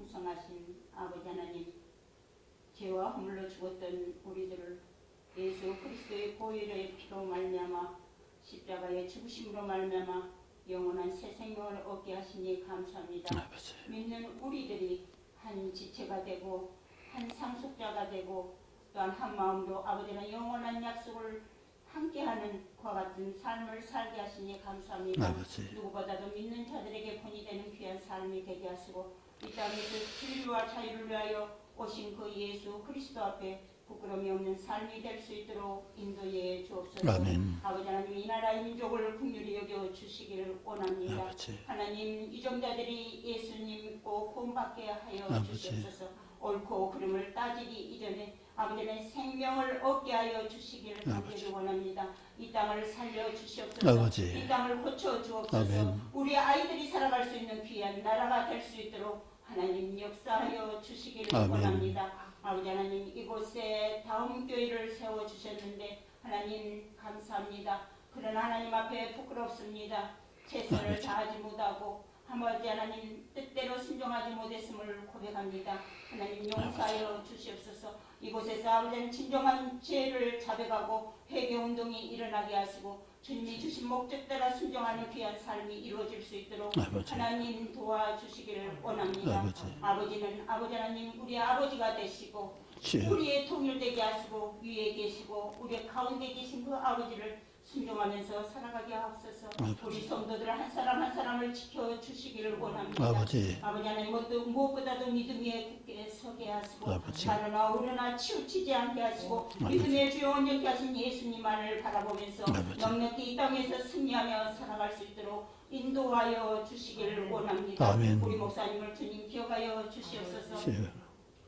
풍성하신 아버지 하나님, 죄와 허물로 죽었던 우리들을 예수 그리스도의 보혈의 피로 말미암아 십자가의 죽으심으로 말미암아 영원한 새 생명을 얻게 하시니 감사합니다. 아버지. 믿는 우리들이 한 지체가 되고 한 상속자가 되고 또한 한 마음으로 아버지는 영원한 약속을 함께하는 그와 같은 삶을 살게 하시니 감사합니다. 아버지. 누구보다도 믿는 자들에게 본이 되는 귀한 삶이 되게 하시고 이 땅에서 진리와 자유를 위하여 오신 그 예수 그리스도 앞에 부끄러움이 없는 삶이 될 수 있도록 인도해 주옵소서. 아멘. 아버지 하나님, 이 나라의 민족을 긍휼히 여겨 주시기를 원합니다. 아버지. 하나님, 유정자들이 예수님 믿고 구원받게 하여 아버지. 주시옵소서. 옳고 그름을 따지기 이전에 아버지는 생명을 얻게 하여 주시기를 간절히 원합니다. 이 땅을 살려 주시옵소서. 아버지. 이 땅을 고쳐 주옵소서. 아멘. 우리 아이들이 살아갈 수 있는 귀한 나라가 될 수 있도록 하나님 역사하여 주시기를 아멘. 원합니다. 아버지 하나님, 이곳에 다음 교회를 세워주셨는데 하나님 감사합니다. 그러나 하나님 앞에 부끄럽습니다. 최선을 아버지. 다하지 못하고 아버지 하나님 뜻대로 순종하지 못했음을 고백합니다. 하나님 용서하여 주시옵소서. 이곳에서 아버지는 진정한 죄를 자백하고 회개운동이 일어나게 하시고 주님이 주신 목적 따라 순종하는 귀한 삶이 이루어질 수 있도록 아버지. 하나님 도와주시기를 원합니다. 아버지는 아버지 하나님 우리 아버지가 되시고 주여. 우리의 통일되게 하시고 위에 계시고 우리 가운데 계신 그 아버지를 순종하면서 살아가게 하옵소서. 우리 성도들 한 사람 한 사람을 지켜주시기를 원합니다. 아버지. 아버지 하나님 무엇보다도 믿음에 굳게 서게 하시고 아버지. 가르나 오르나 치우치지 않게 하시고 믿음의 주요 온전케 하신 예수님만을 바라보면서 아버지. 넉넉히 이 땅에서 승리하며 살아갈 수 있도록 인도하여 주시기를 원합니다. 아멘. 우리 목사님을 주님 기억하여 주시옵소서. 주여.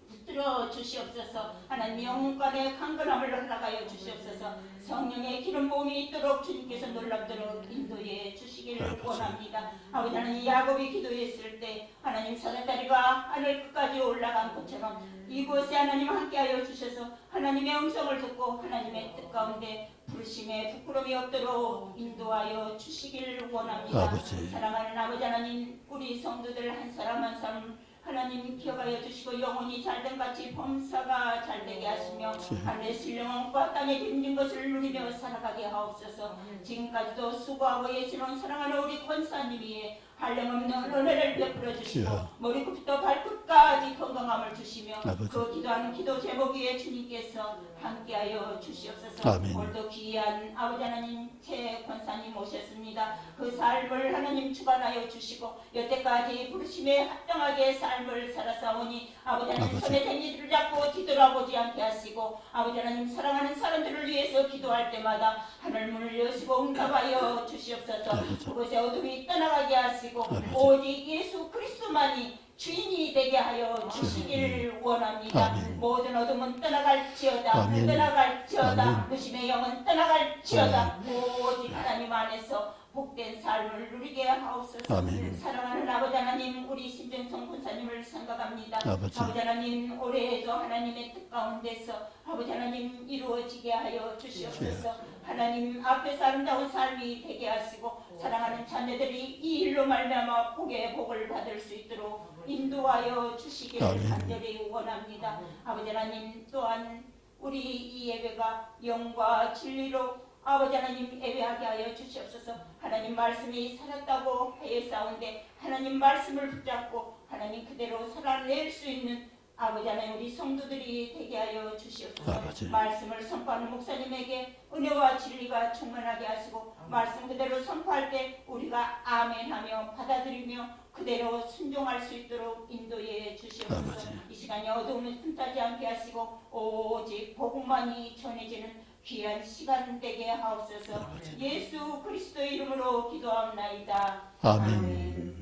붙들어 주시옵소서. 하나님 영혼간의 강건함을 허락하여 주시옵소서. 성령의 기름 부음이 있도록 주님께서 놀랍도록 인도해 주시기를 아버지. 원합니다. 아버지 하나님, 야곱이 기도했을 때 하나님 사자다리가 하늘 끝까지 올라간 것처럼 이곳에 하나님 함께하여 주셔서 하나님의 음성을 듣고 하나님의 뜻 가운데 부르심에 부끄러움이 없도록 인도하여 주시기를 원합니다. 아버지. 사랑하는 아버지 하나님, 우리 성도들 한 사람 한 사람 하나님 기억하여 주시고 영혼이 잘된 같이 범사가 잘되게 하시며 하늘의 신령함과 땅에 기름진 것을 누리며 살아가게 하옵소서. 지금까지도 수고하고 예수는 사랑하는 우리 권사님이 한량없는 은혜를 베풀어 주시고 머리끝부터 발끝까지 건강함을 주시며 아버지. 그 기도하는 기도 제목 위에 주님께서 함께하여 주시옵소서. 아멘. 오늘도 귀한 아버지 하나님 최 권사님 오셨습니다. 그 삶을 하나님 주관하여 주시고 여태까지 부르심에 합당하게 삶을 살아사오니 아버지 하나님 아버지. 손에 된 일을 잡고 뒤돌아보지 않게 하시고 아버지 하나님 사랑하는 사람들을 위해서 기도할 때마다 하늘 문을 여시고 응답하여 주시옵소서. 아버지. 그곳에 어둠이 떠나가게 하시고 아버지. 오직 예수 그리스도만이 주인이 되게 하여 주시기를 원합니다. 아멘. 모든 어둠은 떠나갈지어다. 아멘. 떠나갈지어다. 아멘. 의심의 영은 떠나갈지어다. 오직 하나님 안에서 복된 삶을 누리게 하옵소서. 아멘. 사랑하는 아버지 하나님, 우리 신정성 권사님을 생각합니다. 아버지. 하나님, 올해에도 하나님의 뜻 가운데서 아버지 하나님 이루어지게 하여 주시옵소서. 하나님 앞에서 아름다운 삶이 되게 하시고 사랑하는 자녀들이 이 일로 말미암아 복의 복을 받을 수 있도록 인도하여 주시기를 아멘. 간절히 원합니다. 아버지 하나님, 또한 우리 이 예배가 영과 진리로 아버지 하나님 예배하게 하여 주시옵소서. 하나님 말씀이 살았다고 하였사온데 하나님 말씀을 붙잡고 하나님 그대로 살아낼 수 있는 아버지 하나님 우리 성도들이 되게 하여 주시옵소서. 아버지. 말씀을 선포하는 목사님에게 은혜와 진리가 충만하게 하시고 말씀 그대로 선포할 때 우리가 아멘하며 받아들이며 그대로 순종할 수 있도록 인도해 주시옵소서. 아버지. 이 시간에 어둠을 틈타지 않게 하시고 오직 복음만이 전해지는 귀한 시간 되게 하옵소서. 아버지. 예수 그리스도의 이름으로 기도합나이다. 아멘.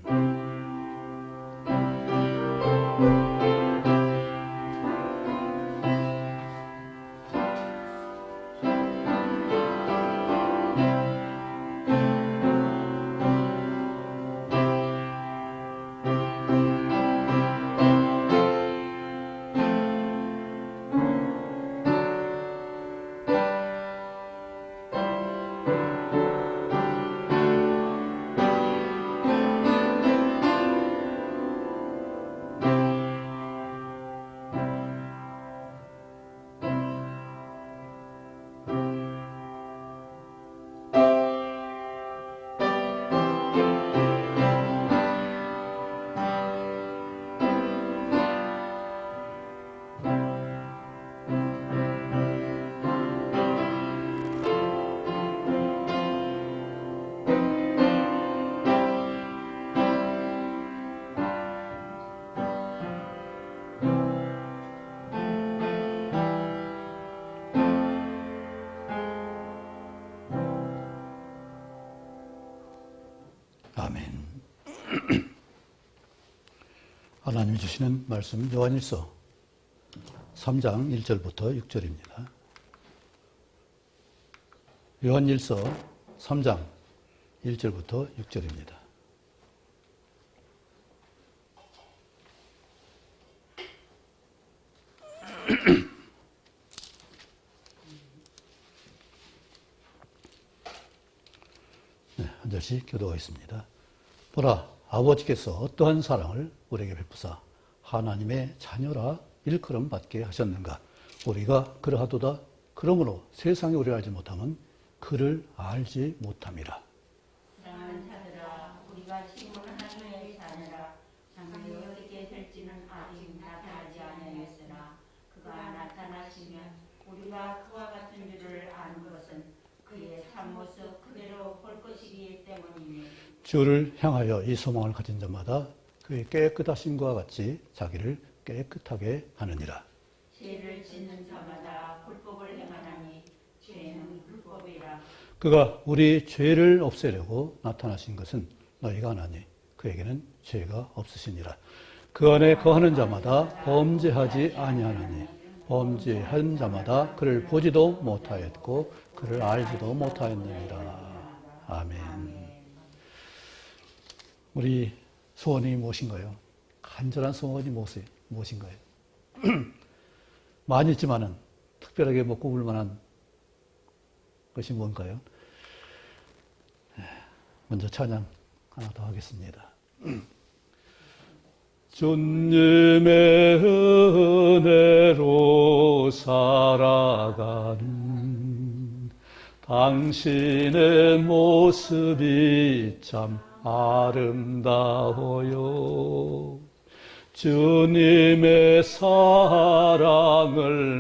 하나님이 주시는 말씀 요한일서 3장 1절부터 6절입니다. 요한일서 3장 1절부터 6절입니다. 네, 한 절씩 교도하겠습니다. 보라, 아버지께서 어떠한 사랑을 우리에게 베푸사 하나님의 자녀라 일컬음 받게 하셨는가. 우리가 그러하도다. 그러므로 세상이 우리를 알지 못하면 그를 알지 못함이라. 사랑하는 자들아, 우리가 지금은 하나님의 자녀라. 장래에 어떻게 될지는 아직 나타나지 아니하였으나 그가 나타나시면 우리가 그와 같은 줄을 아는 것은 그의 참모습 그대로 볼 것이기 때문이니. 주를 향하여 이 소망을 가진 자마다 그의 깨끗하심과 같이 자기를 깨끗하게 하느니라. 죄를 짓는 자마다 불법을 행하나니 죄는 불법이라. 그가 우리 죄를 없애려고 나타나신 것은 너희가 아나니 그에게는 죄가 없으시니라. 그 안에 거하는 자마다 범죄하지 아니하나니 범죄한 자마다 그를 보지도 못하였고 그를 알지도 못하였느니라. 아멘. 우리 소원이 무엇인가요? 간절한 소원이 무엇인가요? 많이 있지만은 특별하게 뭐 꼽을 만한 것이 뭔가요? 먼저 찬양 하나 더 하겠습니다. 주님의 은혜로 살아가는 당신의 모습이 참 아름다워요. 주님의 사랑을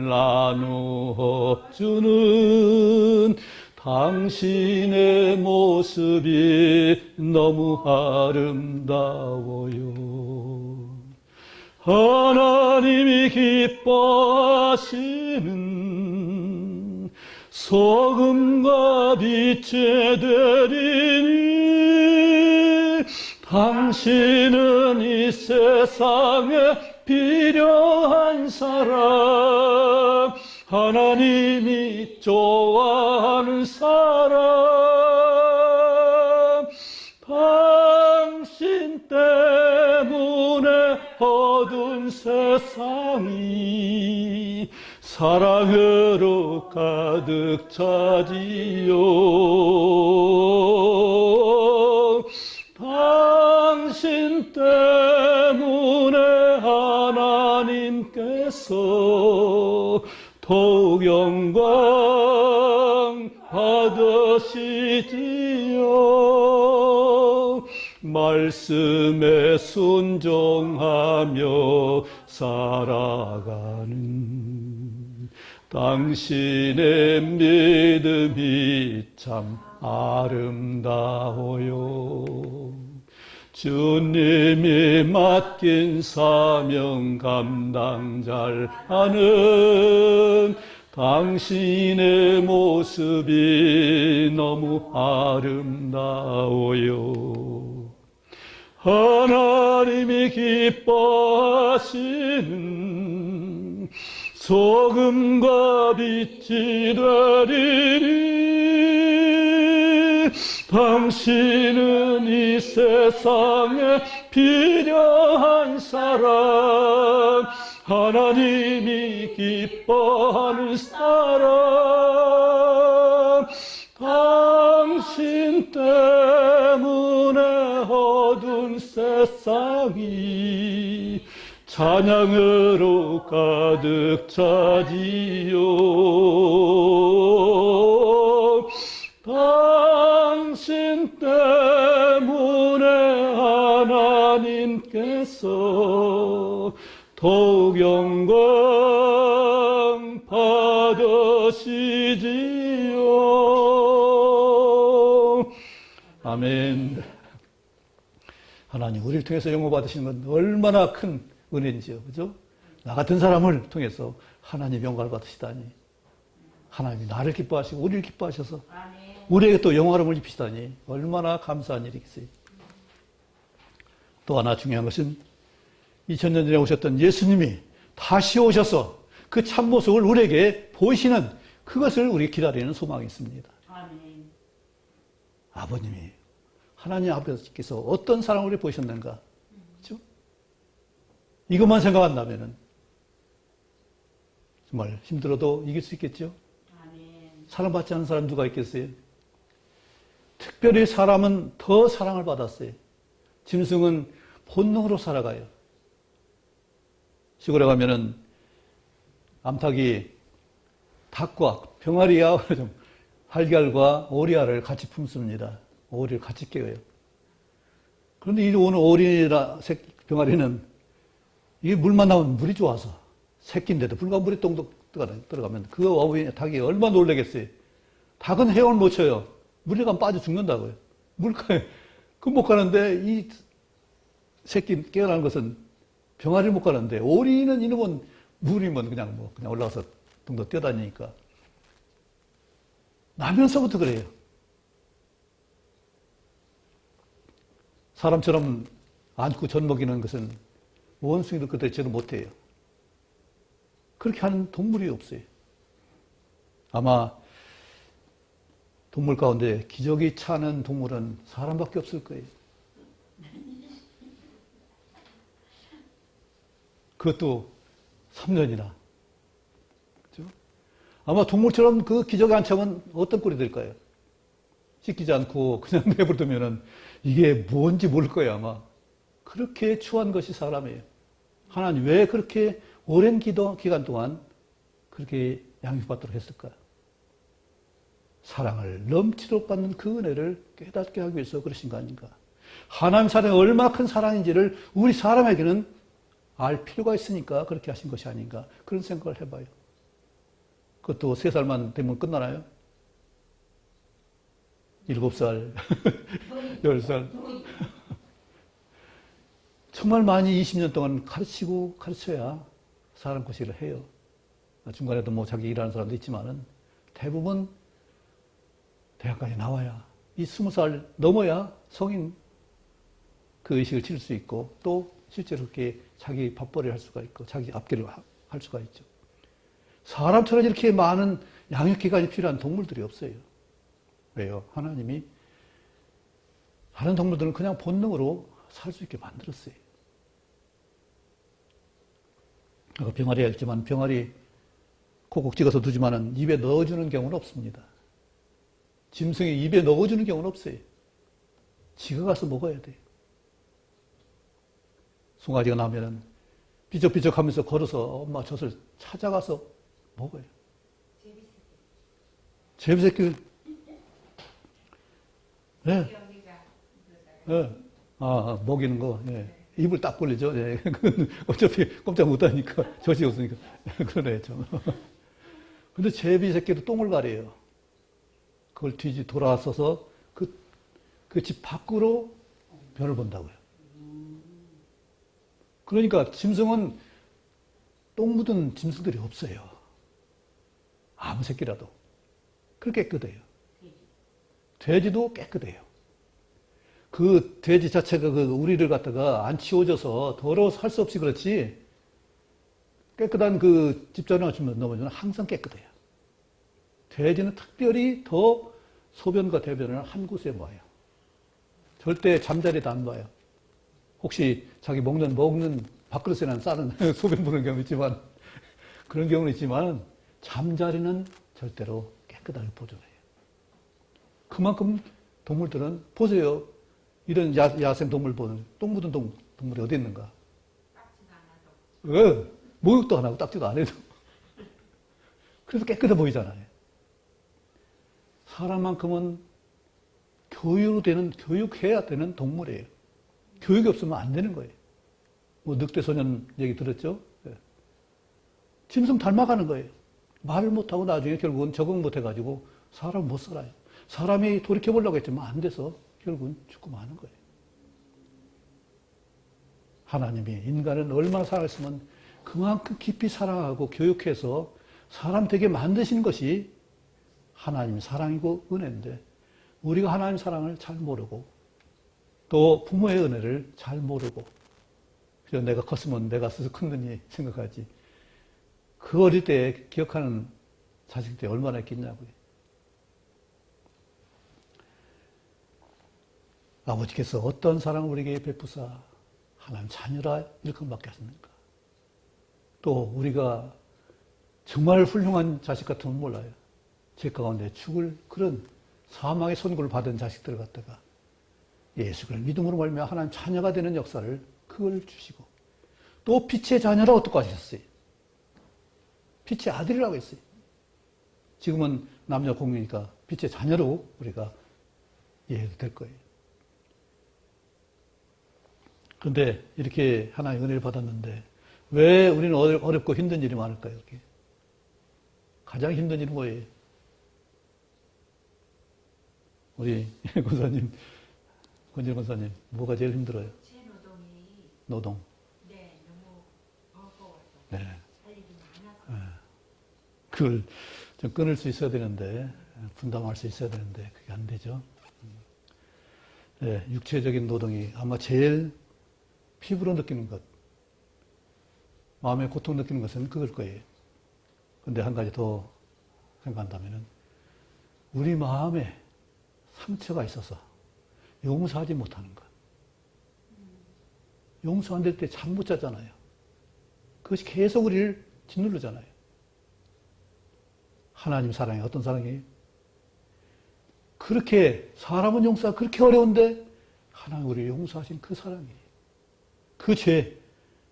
나누어 주는 당신의 모습이 너무 아름다워요. 하나님이 기뻐하시는 소금과 빛이 되리니 당신은 이 세상에 필요한 사람, 하나님이 좋아하는 사람, 당신 때문에 어두운 세상이 사랑으로 가득 차지요. 당신 때문에 하나님께서 더욱 영광 받으시지요. 말씀에 순종하며 살아가는 당신의 믿음이 참 아름다워요. 주님이 맡긴 사명 감당 잘하는 당신의 모습이 너무 아름다워요. 하나님이 기뻐하시는 소금과 빛이 되리니 당신은 이 세상에 필요한 사람, 하나님이 기뻐하는 사람, 당신 때문에 어두운 세상이 찬양으로 가득 차지요. 당신 때문에 하나님께서 더욱 영광 받으시지요. 아멘. 하나님 우리를 통해서 영광 받으시는 건 얼마나 큰 은혜인지요. 그죠? 나 같은 사람을 통해서 하나님 영광을 받으시다니. 하나님이 나를 기뻐하시고 우리를 기뻐하셔서 우리에게 또 영화로움을 입히시다니 얼마나 감사한 일이겠어요. 또 하나 중요한 것은 2000년 전에 오셨던 예수님이 다시 오셔서 그 참모습을 우리에게 보이시는 그것을 우리 기다리는 소망이 있습니다. 아멘. 아버님이, 하나님 아버지께서 어떤 사랑을 우리 보이셨는가? 그렇죠? 이것만 생각한다면 정말 힘들어도 이길 수 있겠죠? 아멘. 사랑받지 않는 사람 누가 있겠어요? 특별히 사람은 더 사랑을 받았어요. 짐승은 본능으로 살아가요. 시골에 가면은 암탉이 닭과 병아리와 달걀과 오리알을 같이 품습니다. 오리를 같이 깨워요. 그런데 이 오늘 오리나 병아리는 이게 물만 나오면 물이 좋아서 새끼인데도 불구하고 물에 똥 들어가면 그 어부인 닭이 얼마나 놀라겠어요. 닭은 헤엄을 못 쳐요. 물에 가면 빠져 죽는다고요. 물가에 그 못 가는데 이 새끼 깨어나는 것은 병아리를 못 가는데 오리는 이놈은 물이면 그냥 올라가서 둥둥 뛰어다니니까 나면서부터 그래요. 사람처럼 안고 젖 먹이는 것은 원숭이도 그대로 못해요. 그렇게 하는 동물이 없어요. 아마 동물 가운데 기저귀 차는 동물은 사람밖에 없을 거예요. 그것도 3년이나. 그렇죠? 아마 동물처럼 그 기저귀 안 차면 어떤 꼴이 될까요? 씻기지 않고 그냥 내버려두면은 이게 뭔지 모를 거예요, 아마. 그렇게 추한 것이 사람이에요. 하나님 왜 그렇게 오랜 기간 동안 그렇게 양육받도록 했을까? 사랑을 넘치도록 받는 그 은혜를 깨닫게 하기 위해서 그러신 거 아닌가? 하나님 사랑이 얼마나 큰 사랑인지를 우리 사람에게는 알 필요가 있으니까 그렇게 하신 것이 아닌가? 그런 생각을 해봐요. 그것도 3살만 되면 끝나나요? 7살, 10살. 정말 많이 20년 동안 가르쳐야 사람 고시를 해요. 중간에도 뭐 자기 일하는 사람도 있지만은 대부분 대학까지 나와야 이 20살 넘어야 성인 그 의식을 칠 수 있고 또 실제로 그렇게 자기 밥벌이를 할 수가 있고 자기 앞길을 할 수가 있죠. 사람처럼 이렇게 많은 양육기간이 필요한 동물들이 없어요. 왜요? 하나님이 다른 동물들은 그냥 본능으로 살 수 있게 만들었어요. 병아리가 있지만 병아리 콕콕 찍어서 두지만은 입에 넣어주는 경우는 없습니다. 짐승이 입에 넣어주는 경우는 없어요. 지가 가서 먹어야 돼요. 송아지가 나면은 삐쩍삐쩍 하면서 걸어서 엄마 젖을 찾아가서 먹어요. 제비새끼. 네. 네. 먹이는 거. 예. 입을 딱 벌리죠. 예. 어차피 꼼짝 못 하니까 젖이 없으니까. 그러네, 좀. 근데 제비새끼도 똥을 가려요. 그걸 돌아서서 그 집 밖으로 변을 본다고요. 그러니까 짐승은 똥 묻은 짐승들이 없어요. 아무 새끼라도. 그렇게 깨끗해요. 돼지도 깨끗해요. 그 돼지 자체가 그 우리를 갖다가 안 치워져서 더러워서 할 수 없이 그렇지 깨끗한 그 집전에 넘어지면 항상 깨끗해요. 돼지는 특별히 더 소변과 대변을 한 곳에 모아요. 절대 잠자리도 안 놔요. 혹시 자기 먹는 밥그릇에는 싸는 소변 보는 경우 있지만 그런 경우는 있지만 잠자리는 절대로 깨끗하게 보존해요. 그만큼 동물들은 보세요. 이런 야생 동물 보는 똥 묻은 동물이 어디 있는가? 목욕도 안 하고 딱지도 안 해도 그래서 깨끗해 보이잖아요. 사람만큼은 교육해야 되는 동물이에요. 교육이 없으면 안 되는 거예요. 뭐 늑대소년 얘기 들었죠? 짐승 닮아가는 거예요. 말을 못하고 나중에 결국은 적응 못해가지고 사람 못 살아요. 사람이 돌이켜보려고 했지만 안 돼서 결국은 죽고 마는 거예요. 하나님이 인간을 얼마나 사랑했으면 그만큼 깊이 사랑하고 교육해서 사람 되게 만드신 것이 하나님의 사랑이고 은혜인데 우리가 하나님 사랑을 잘 모르고 또 부모의 은혜를 잘 모르고 그래서 내가 컸으면 내가 스스로 큰느니 생각하지. 그 어릴 때 기억하는 자식들이 얼마나 있겠냐고요. 아버지께서 어떤 사랑을 우리에게 베푸사 하나님 자녀라 일컬음밖에 하십니까? 또 우리가 정말 훌륭한 자식 같으면 몰라요. 제 가운데 죽을 그런 사망의 선고를 받은 자식들을 갖다가 예수를 믿음으로 말미암아 하나님 자녀가 되는 역사를 그걸 주시고 또 빛의 자녀라 어떻게 하셨어요? 빛의 아들이라고 했어요. 지금은 남녀 공유니까 빛의 자녀로 우리가 이해가 될 거예요. 그런데 이렇게 하나의 은혜를 받았는데 왜 우리는 어렵고 힘든 일이 많을까요? 이렇게 가장 힘든 일은 뭐예요? 우리 권사님, 권진 권사님, 뭐가 제일 힘들어요? 제 노동이 노동. 네 너무 버거워서 네. 할 일이 많아서 그걸 좀 끊을 수 있어야 되는데, 분담할 수 있어야 되는데, 그게 안 되죠. 네, 육체적인 노동이 아마 제일 피부로 느끼는 것, 마음의 고통 느끼는 것은 그걸 거예요. 근데 한 가지 더 생각한다면은, 우리 마음에 상처가 있어서 용서하지 못하는 것. 용서 안 될 때 잠 못 자잖아요. 그것이 계속 우리를 짓누르잖아요. 하나님 사랑이 어떤 사랑이에요? 그렇게 사람은 용서가 그렇게 어려운데 하나님 우리를 용서하신 그 사랑이에요. 그 죄,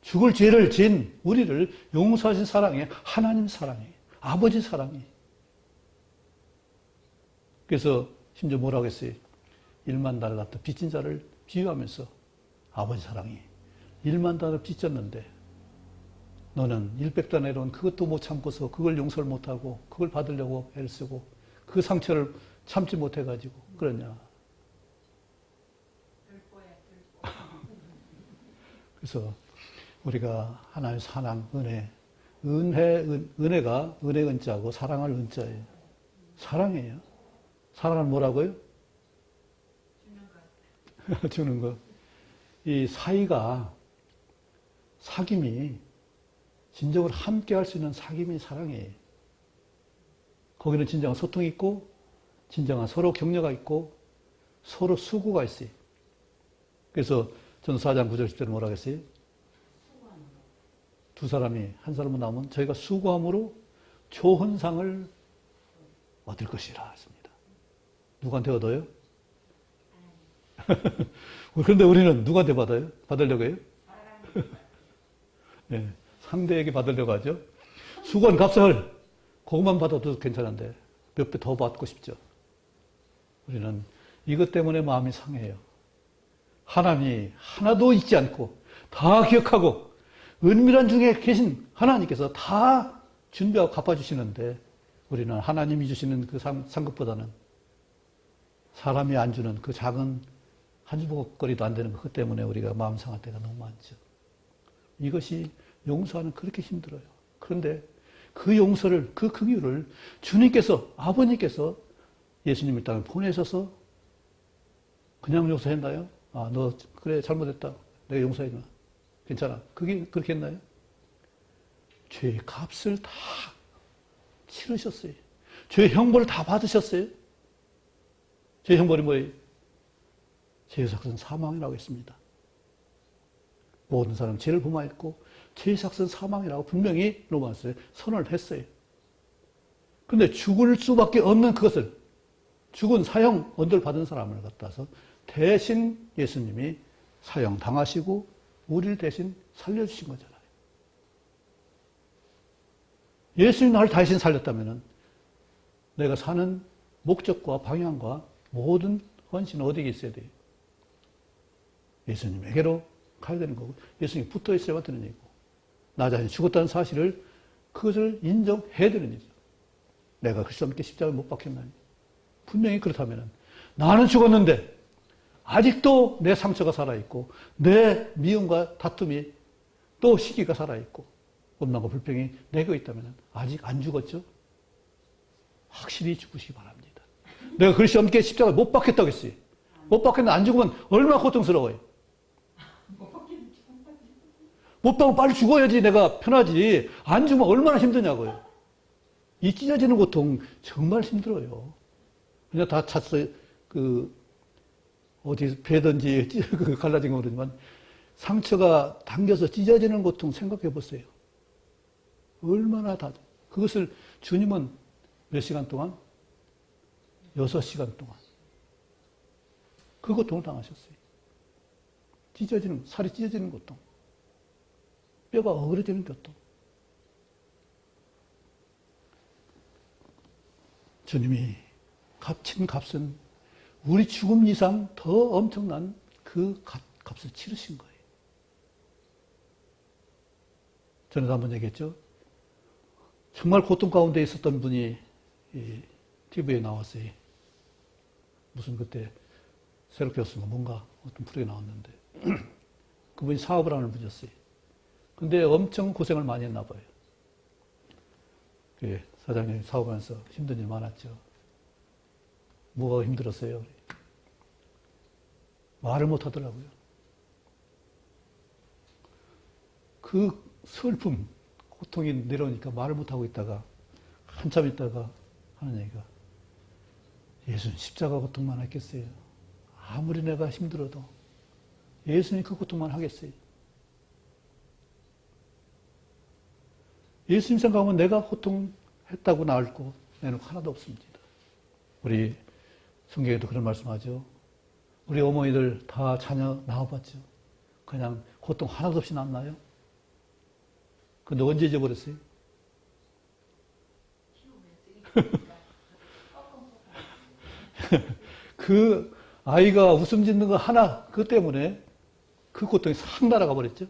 죽을 죄를 지은 우리를 용서하신 사랑이 하나님 사랑이에요. 아버지 사랑이에요. 그래서 심지어 뭐라고 했어요? 1만 달을 갖다 빚진 자를 비유하면서 아버지 사랑이 1만 달을 빚졌는데 너는 100단 내려온 그것도 못 참고서 그걸 용서를 못하고 그걸 받으려고 애를 쓰고 그 상처를 참지 못해가지고 그러냐. 그래서 우리가 하나님의 사랑, 은혜가 은혜 은자고 사랑할 은자예요. 사랑이에요. 사랑은 뭐라고요? 주는 거. 이 사이가, 사귐이, 진정으로 함께 할 수 있는 사귐이 사랑이에요. 거기는 진정한 소통이 있고, 진정한 서로 격려가 있고, 서로 수고가 있어요. 그래서 전서 4장 9절 10절에 뭐라고 했어요? 두 사람이, 한 사람은 나오면 저희가 수고함으로 좋은 상을 얻을 것이라 했습니다. 누구한테 얻어요? 그런데 우리는 누구한테 받아요? 받으려고 해요? 네, 상대에게 받으려고 하죠. 수건 값을 그것만 받아도 괜찮은데 몇 배 더 받고 싶죠. 우리는 이것 때문에 마음이 상해요. 하나님이 하나도 잊지 않고 다 기억하고 은밀한 중에 계신 하나님께서 다 준비하고 갚아주시는데 우리는 하나님이 주시는 그 상급보다는 사람이 안 주는 그 작은 한 주먹거리도 안 되는 것 때문에 우리가 마음 상할 때가 너무 많죠. 이것이 용서하는 그렇게 힘들어요. 그런데 그 용서를, 그 긍휼을 주님께서, 아버님께서 예수님을 땅에 보내셔서 그냥 용서했나요? 아, 너 그래 잘못했다. 내가 용서했나? 괜찮아. 그게 그렇게 했나요? 죄의 값을 다 치르셨어요. 죄의 형벌을 다 받으셨어요. 죄의 형벌이 뭐예요? 죄의 삭은 사망이라고 했습니다. 모든 사람 죄를 범하였고 죄의 삭은 사망이라고 분명히 로마서에 선언을 했어요. 그런데 죽을 수밖에 없는 그것을 죽은 사형 언도를 받은 사람을 갖다서 대신 예수님이 사형 당하시고 우리를 대신 살려주신 거잖아요. 예수님이 나를 대신 살렸다면 내가 사는 목적과 방향과 모든 헌신은 어디에 있어야 돼요? 예수님에게로 가야 되는 거고 예수님이 붙어 있어야 되는 얘기고 나 자신이 죽었다는 사실을 그것을 인정해야 되는 일이죠. 내가 그리스도와 함께 십자가에 못 박혔나니 분명히 그렇다면 나는 죽었는데 아직도 내 상처가 살아있고 내 미움과 다툼이 또 시기가 살아있고 원망과 불평이 내게 있다면 아직 안 죽었죠? 확실히 죽으시기 바랍니다. 내가 그리스도와 함께 십자가에 못 박혔다고 했어요. 못 박혔는데 안 죽으면 얼마나 고통스러워요. 못 받고 빨리 죽어야지 내가 편하지. 안 죽으면 얼마나 힘드냐고요. 이 찢어지는 고통 정말 힘들어요. 그냥 다 찼어요. 어디 배든지 갈라진 거 그러지만 상처가 당겨서 찢어지는 고통 생각해 보세요. 얼마나 그것을 주님은 몇 시간 동안? 6시간 동안. 그 고통을 당하셨어요. 살이 찢어지는 고통. 뼈가 어그러지는 고통. 주님이 값진 값은 우리 죽음 이상 더 엄청난 그 값을 치르신 거예요. 전에도 한번 얘기했죠. 정말 고통 가운데 있었던 분이 TV에 나왔어요. 무슨 그때 새로 배웠으면 뭔가 어떤 프로에 나왔는데 그분이 사업을 하는 분이었어요. 근데 엄청 고생을 많이 했나 봐요. 사장님이 사업하면서 힘든 일 많았죠. 뭐가 힘들었어요? 말을 못 하더라고요. 그 슬픔, 고통이 내려오니까 말을 못 하고 있다가 한참 있다가 하는 얘기가 예수는 십자가 고통만 했겠어요. 아무리 내가 힘들어도 예수님이 그 고통만 하겠어요. 예수님 생각하면 내가 고통했다고 나을 거 내는 하나도 없습니다. 우리 성경에도 그런 말씀하죠. 우리 어머니들 다 자녀 낳아봤죠. 그냥 고통 하나도 없이 낳나요? 근데 언제 잊어버렸어요? 그 아이가 웃음 짓는 거 하나, 그것 때문에 그 고통이 싹 날아가 버렸죠.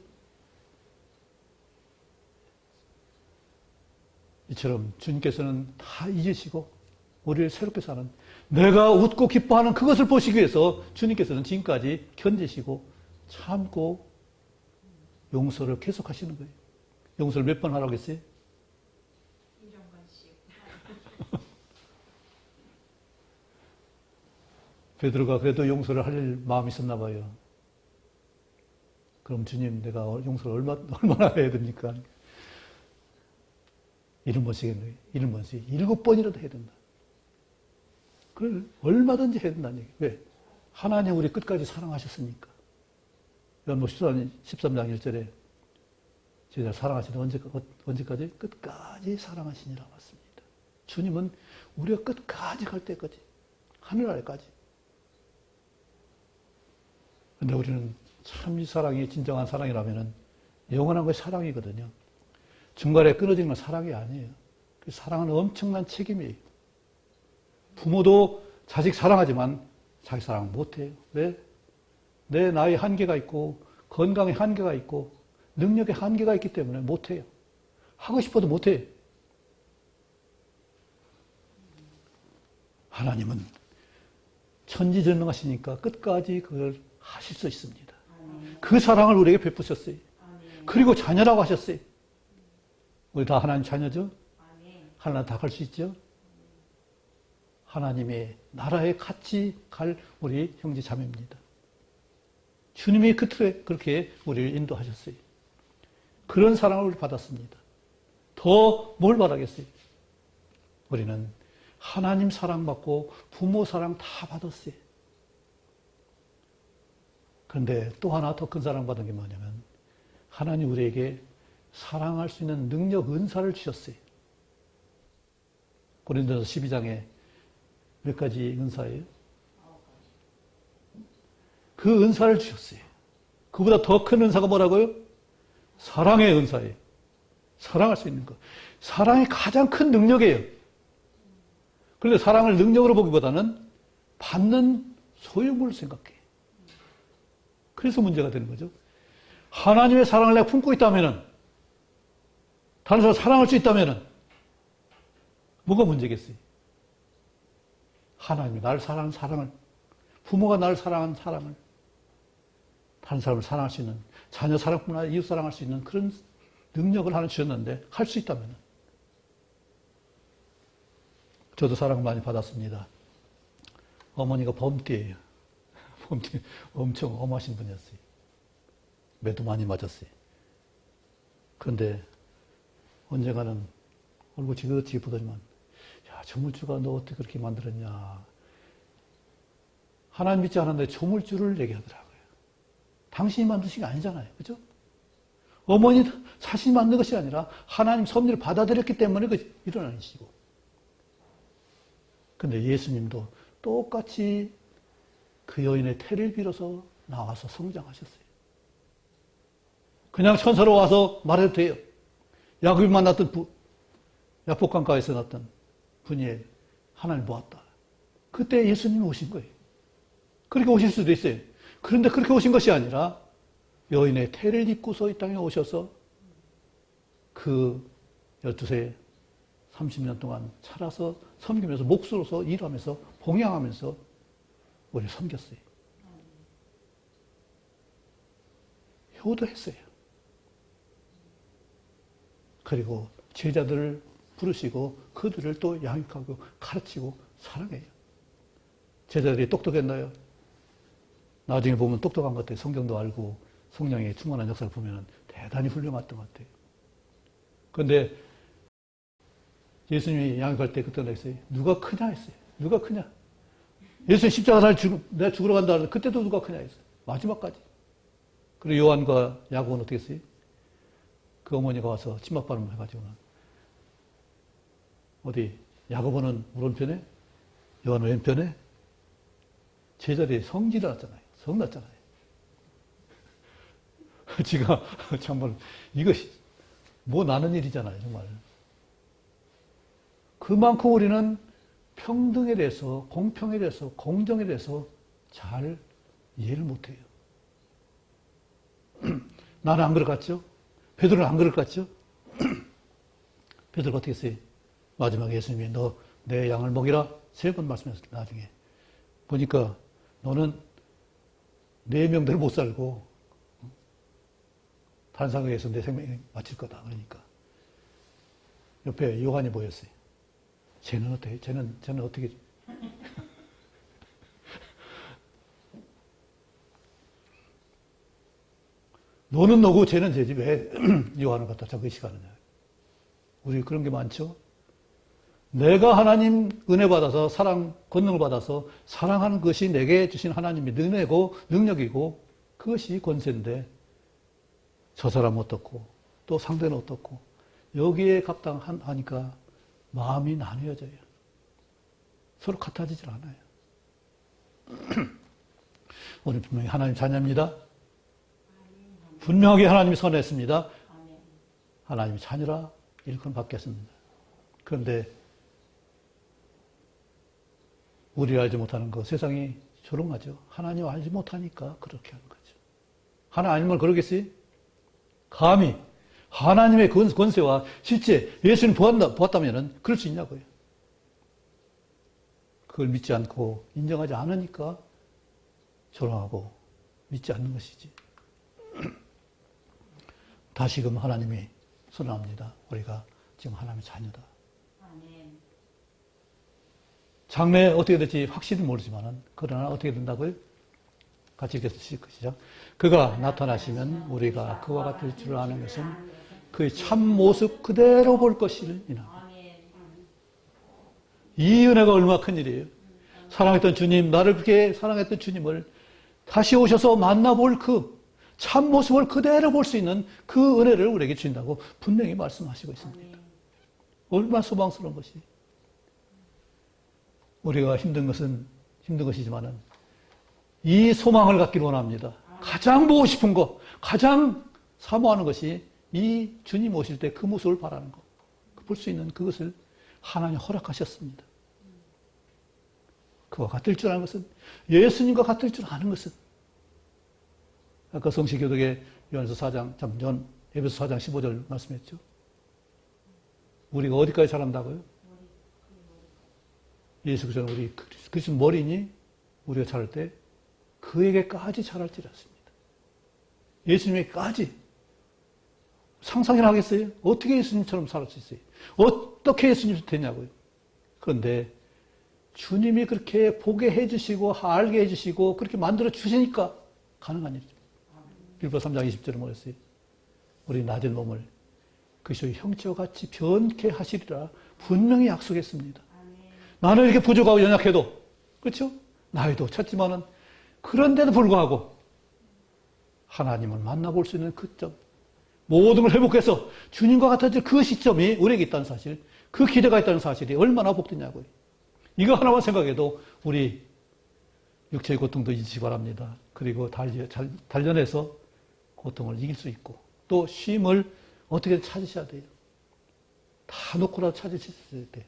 이처럼 주님께서는 다 잊으시고 우리를 새롭게 사는, 내가 웃고 기뻐하는 그것을 보시기 위해서 주님께서는 지금까지 견디시고 참고 용서를 계속 하시는 거예요. 용서를 몇 번 하라고 했어요? 1년간씩. 베드로가 그래도 용서를 할 마음이 있었나 봐요. 그럼 주님, 내가 용서를 얼마나 해야 됩니까? 70번씩 했는데, 70번씩, 7번이라도 해야 된다. 그걸 얼마든지 해야 된다는 얘기. 왜? 하나님 우리 끝까지 사랑하셨으니까. 요한복음 13장 1절에 제자를 사랑하시는 언제까지? 끝까지 사랑하시니라 맞습니다. 주님은 우리가 끝까지 갈 때까지, 하늘나라까지. 근데 우리는 참 이 사랑이 진정한 사랑이라면은 영원한 것이 사랑이거든요. 중간에 끊어지는 건 사랑이 아니에요. 그 사랑은 엄청난 책임이에요. 부모도 자식 사랑하지만 자기 사랑 못해요. 왜? 내 나이 한계가 있고 건강에 한계가 있고 능력에 한계가 있기 때문에 못해요. 하고 싶어도 못해요. 하나님은 천지전능하시니까 끝까지 그걸 하실 수 있습니다. 그 사랑을 우리에게 베푸셨어요. 그리고 자녀라고 하셨어요. 우리 다 하나님 자녀죠? 하나님 다 갈 수 있죠? 하나님의 나라에 같이 갈 우리 형제 자매입니다. 주님이 그렇게 우리를 인도하셨어요. 그런 사랑을 우리 받았습니다. 더 뭘 바라겠어요? 우리는 하나님 사랑받고 부모 사랑 다 받았어요. 그런데 또 하나 더 큰 사랑받은 게 뭐냐면 하나님 우리에게 사랑할 수 있는 능력, 은사를 주셨어요. 고린도서 12장에 몇 가지 은사예요? 그 은사를 주셨어요. 그보다 더 큰 은사가 뭐라고요? 사랑의 은사예요. 사랑할 수 있는 것. 사랑이 가장 큰 능력이에요. 그런데 사랑을 능력으로 보기보다는 받는 소유물로 생각해요. 그래서 문제가 되는 거죠. 하나님의 사랑을 내가 품고 있다면, 다른 사람을 사랑할 수 있다면, 뭐가 문제겠어요? 하나님이 나를 사랑하는 사랑을, 부모가 나를 사랑하는 사랑을, 다른 사람을 사랑할 수 있는, 자녀 사랑뿐만 아니라 이웃 사랑할 수 있는 그런 능력을 하나 주셨는데, 할 수 있다면. 저도 사랑을 많이 받았습니다. 어머니가 범띠예요. 범띠 엄청 엄하신 분이었어요. 매도 많이 맞았어요. 그런데 언젠가는 얼굴 지긋지긋 보더니만, 야, 조물주가 너 어떻게 그렇게 만들었냐. 하나님 믿지 않았는데 조물주를 얘기하더라고요. 당신이 만드신 게 아니잖아요. 그죠? 어머니 자신이 만든 것이 아니라 하나님 섭리를 받아들였기 때문에 일어나는 것이고. 근데 예수님도 똑같이 그 여인의 태를 빌어서 나와서 성장하셨어요. 그냥 천사로 와서 말해도 돼요. 야곱이 만났던 야복강가에서 났던 분이 하나님 보았다. 그때 예수님이 오신 거예요. 그렇게 오실 수도 있어요. 그런데 그렇게 오신 것이 아니라 여인의 태를 입고서 이 땅에 오셔서 그 12세 30년 동안 살아서 섬기면서 목수로서 일하면서 봉양하면서 우리를 섬겼어요. 효도했어요. 그리고 제자들을 부르시고 그들을 또 양육하고 가르치고 사랑해요. 제자들이 똑똑했나요? 나중에 보면 똑똑한 것 같아요. 성경도 알고 성령의 충만한 역사를 보면 대단히 훌륭했던 것 같아요. 그런데 예수님이 양육할 때 그때 그랬어요. 누가 크냐 했어요. 누가 크냐. 예수님 십자가 내가 죽으러 간다 하는데 그때도 누가 크냐 했어요. 마지막까지. 그리고 요한과 야고보는 어떻게 했어요? 그 어머니가 와서 침막바람 해가지고는 어디 야고보는 오른편에 요한은 왼편에 제자리에 성질을 났잖아요. 성났잖아요. 지가 정말 이것이 뭐 나는 일이잖아요. 정말. 그만큼 우리는 평등에 대해서 공평에 대해서 공정에 대해서 잘 이해를 못해요. 나는 안 그럴 것 같죠? 베드로는 안 그럴 것 같죠? 베드로가 어떻게 했어요? 마지막에 예수님이 너 내 양을 먹이라 3번 말씀하셨어요. 나중에 보니까 너는 내 명대로 못 살고 다른 상황에서 내 생명을 마칠 거다. 그러니까 옆에 요한이 보였어요. 쟤는 어떻게? 쟤는 어떻게? 너는 너고 쟤는 쟤지 왜 요한을 갖다 자꾸 의식하느냐. 우리 그런 게 많죠. 내가 하나님 은혜 받아서 사랑 권능을 받아서 사랑하는 것이 내게 주신 하나님의 은혜고 능력이고 그것이 권세인데 저 사람은 어떻고 또 상대는 어떻고 여기에 합당하니까 마음이 나뉘어져요. 서로 같아지질 않아요. 우리 분명히 하나님 자녀입니다. 분명하게 하나님이 선했습니다. 하나님이 자녀라 일컬음 받겠습니다. 그런데 우리가 알지 못하는 거 세상이 조롱하죠. 하나님 알지 못하니까 그렇게 하는 거죠. 하나님을 그러겠어요? 감히 하나님의 권세와 실제 예수님 보았다면 그럴 수 있냐고요. 그걸 믿지 않고 인정하지 않으니까 조롱하고 믿지 않는 것이지. 다시금 하나님이 선언합니다. 우리가 지금 하나님의 자녀다. 장래 어떻게 될지 확실히 모르지만 그러나 어떻게 된다고요? 같이 읽겠습니다. 시작. 그가 나타나시면 우리가 그와 같을 줄 아는 것은 그의 참모습 그대로 볼 것이니라. 이 은혜가 얼마나 큰 일이에요. 사랑했던 주님, 나를 그렇게 사랑했던 주님을 다시 오셔서 만나볼 그 참모습을 그대로 볼 수 있는 그 은혜를 우리에게 주신다고 분명히 말씀하시고 있습니다. 얼마나 소망스러운 것이. 우리가 힘든 것이지만은 이 소망을 갖기를 원합니다. 가장 보고 싶은 것, 가장 사모하는 것이 이 주님 오실 때 그 모습을 바라는 것. 볼 수 있는 그것을 하나님 허락하셨습니다. 그와 같을 줄 아는 것은, 예수님과 같을 줄 아는 것은, 아까 성시교독의 에베소 4장 15절 말씀했죠. 우리가 어디까지 자란다고요? 예수 그리스도는 우리 그리스도 머리니 우리가 자랄 때 그에게까지 자랄지라 했습니다. 예수님에게까지. 상상이나 하겠어요? 어떻게 예수님처럼 살 수 있어요? 어떻게 예수님이 되냐고요? 그런데 주님이 그렇게 보게 해주시고 알게 해주시고 그렇게 만들어 주시니까 가능한 일이죠. 빌보 3장 20절에 뭐랬어요? 우리 낮은 몸을 그것이 형제와 같이 변케 하시리라 분명히 약속했습니다. 나는 이렇게 부족하고 연약해도, 그렇죠? 나이도 찼지만은, 그런데도 불구하고 하나님을 만나볼 수 있는 그 점, 모든 걸 회복해서 주님과 같아질 그 시점이 우리에게 있다는 사실, 그 기대가 있다는 사실이 얼마나 복되냐고요. 이거 하나만 생각해도 우리 육체의 고통도 잊으시기 바랍니다. 그리고 단련해서 고통을 이길 수 있고, 또 쉼을 어떻게 찾으셔야 돼요. 다 놓고라도 찾으셔야 돼요.